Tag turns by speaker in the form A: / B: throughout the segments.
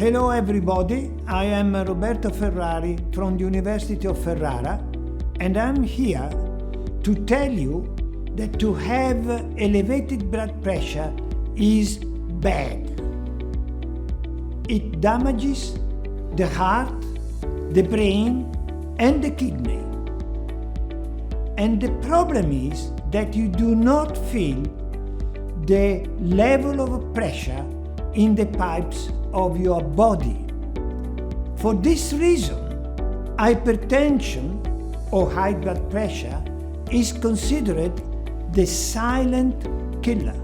A: Hello everybody, I am Roberto Ferrari from the University of Ferrara, and I'm here to tell you that to have elevated blood pressure is bad. It damages the heart, the brain and the kidney. And the problem is that you do not feel the level of pressure in the pipes of your body. For this reason, hypertension or high blood pressure is considered the silent killer.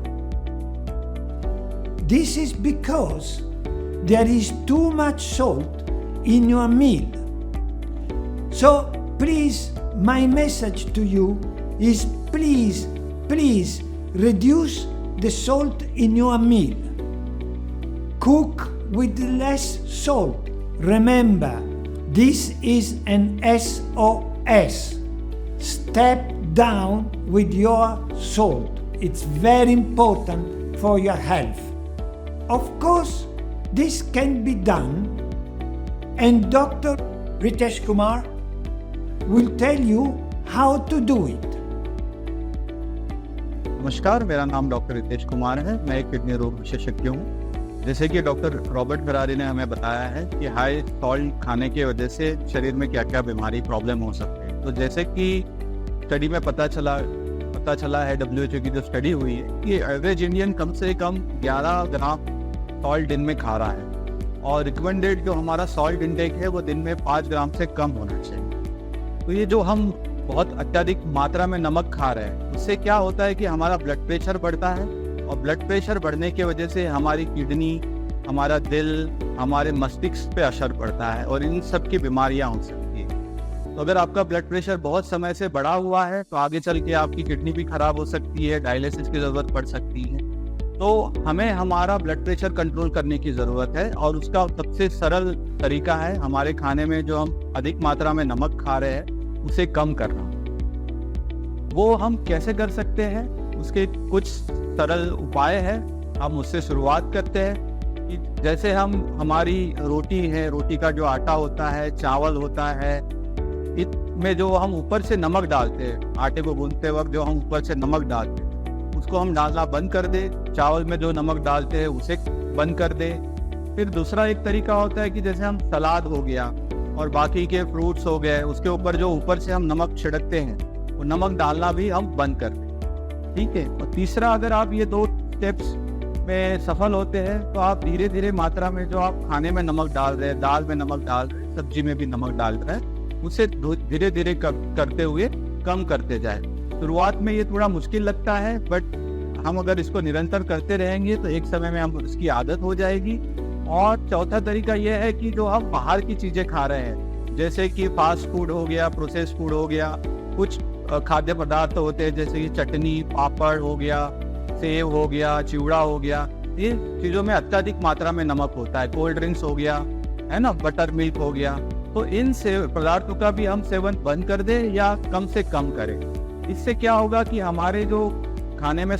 A: This is because there is too much salt in your meal. So please, my message to you is please reduce the salt in your meal. Cook with less salt. Remember, this is an SOS. Step down with your salt. It's very important for your health. Of course, this can be done, and Dr. Ritesh Kumar will tell you how to do it.
B: नमस्कार, मेरा नाम doctor Ritesh Kumar है। मैं एक kidney रोग विशेषज्ञ हूँ। जैसे कि डॉक्टर रॉबर्ट फरारी ने हमें बताया है कि हाई सॉल्ट खाने की वजह से शरीर में क्या क्या बीमारी प्रॉब्लम हो सकते हैं। तो जैसे कि स्टडी में पता चला है, WHO की जो स्टडी हुई है कि एवरेज इंडियन कम से कम 11 ग्राम सॉल्ट दिन में खा रहा है, और रिकमेंडेड जो हमारा सॉल्ट इंटेक है वो दिन में 5 ग्राम से कम होना चाहिए। तो ये जो हम बहुत अत्यधिक मात्रा में नमक खा रहे हैं, उससे क्या होता है कि हमारा ब्लड प्रेशर बढ़ता है, और ब्लड प्रेशर बढ़ने की वजह से हमारी किडनी, हमारा दिल, हमारे मस्तिष्क पे असर पड़ता है, और इन सब की बीमारियां हो सकती है। तो अगर आपका ब्लड प्रेशर बहुत समय से बढ़ा हुआ है तो आगे चल के आपकी किडनी भी खराब हो सकती है, डायलिसिस की ज़रूरत पड़ सकती है। तो हमें हमारा ब्लड प्रेशर कंट्रोल करने की ज़रूरत है, और उसका सबसे सरल तरीका है हमारे खाने में जो हम अधिक मात्रा में नमक खा रहे हैं उसे कम करना। वो हम कैसे कर सकते हैं, उसके कुछ सरल उपाय हैं। हम उससे शुरुआत करते हैं कि जैसे हमारी रोटी है, रोटी का जो आटा होता है, चावल होता है, इसमें जो हम ऊपर से नमक डालते हैं, आटे को गूंथते वक्त जो हम ऊपर से नमक डालते हैं उसको हम डालना बंद कर दें। चावल में जो नमक डालते हैं उसे बंद कर दें। फिर दूसरा एक तरीका होता है कि जैसे हम सलाद हो गया और बाकी के फ्रूट्स हो गए, उसके ऊपर जो ऊपर से हम नमक छिड़कते हैं वो नमक डालना भी हम बंद कर दें। ठीक है। और तीसरा, अगर आप ये 2 स्टेप्स में सफल होते हैं तो आप धीरे धीरे मात्रा में जो आप खाने में नमक डाल रहे हैं, दाल में नमक डाल रहे हैं, सब्जी में भी नमक डाल रहे हैं, उसे धीरे धीरे करते हुए कम करते जाए। शुरुआत में ये थोड़ा मुश्किल लगता है, बट हम अगर इसको निरंतर करते रहेंगे तो एक समय में हम इसकी आदत हो जाएगी। और चौथा तरीका यह है कि जो हम बाहर की चीज़ें खा रहे हैं, जैसे कि फास्ट फूड हो गया, प्रोसेस फूड हो गया, कुछ खाद्य पदार्थ होते हैं जैसे कि चटनी, पापड़ हो गया, सेव हो गया, चिवड़ा हो गया, इन चीज़ों में अत्यधिक मात्रा में नमक होता है। कोल्ड ड्रिंक्स हो गया, है ना, बटर मिल्क हो गया। तो इन पदार्थों का भी हम सेवन बंद कर दें या कम से कम करें। इससे क्या होगा कि हमारे जो खाने में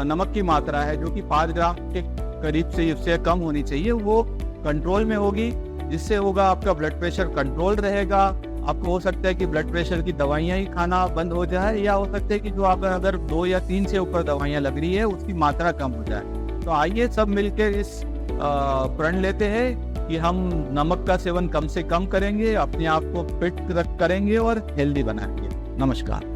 B: नमक की मात्रा है, जो कि 5 ग्राम के करीब से उससे कम होनी चाहिए, वो कंट्रोल में होगी। जिससे होगा आपका ब्लड प्रेशर कंट्रोल रहेगा। आपको हो सकता है कि ब्लड प्रेशर की दवाइयाँ ही खाना बंद हो जाए, या हो सकता है कि जो आप अगर 2 या 3 से ऊपर दवाइयाँ लग रही है उसकी मात्रा कम हो जाए। तो आइए सब मिलकर इस प्रण लेते हैं कि हम नमक का सेवन कम से कम करेंगे, अपने आप को फिट करेंगे और हेल्दी बनाएंगे। नमस्कार।